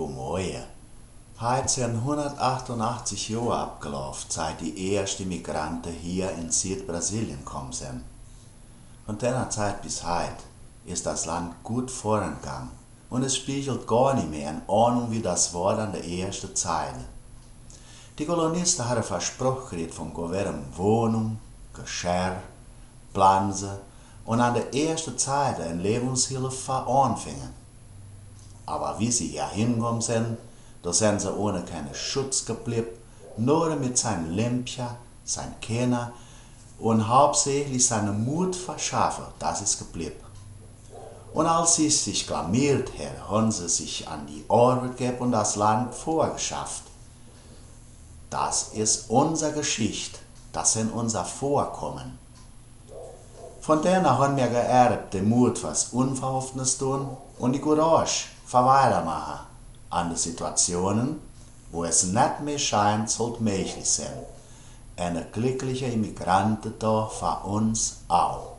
Gomoje. Heute sind 188 Jahre abgelaufen, seit die ersten Migranten hier in Südbrasilien gekommen sind. Von der Zeit bis heute ist das Land gut vorangegangen und es spiegelt gar nicht mehr in Ordnung wie das war an der ersten Zeile. Die Kolonisten hatten versprochen vom Gouverneur Wohnung, Geschirr, Pflanzen und an der ersten Zeile eine Lebenshilfe für Anfänger. Aber wie sie hier hingekommen sind, da sind sie ohne keinen Schutz geblieben, nur mit seinem Lämpchen, seinem Kenner und hauptsächlich seinem Mut verschaffen, das ist geblieben. Und als sie sich blamiert haben, haben sie sich an die Arbeit gegeben und das Land vorgeschafft. Das ist unsere Geschichte, das sind unser Vorkommen. Von denen haben wir geerbt den Mut, was Unverhofftes tun und die Courage für weitermachen an den Situationen, wo es nicht mehr scheint, sollte möglich sein. Eine glückliche Immigranten da für uns auch.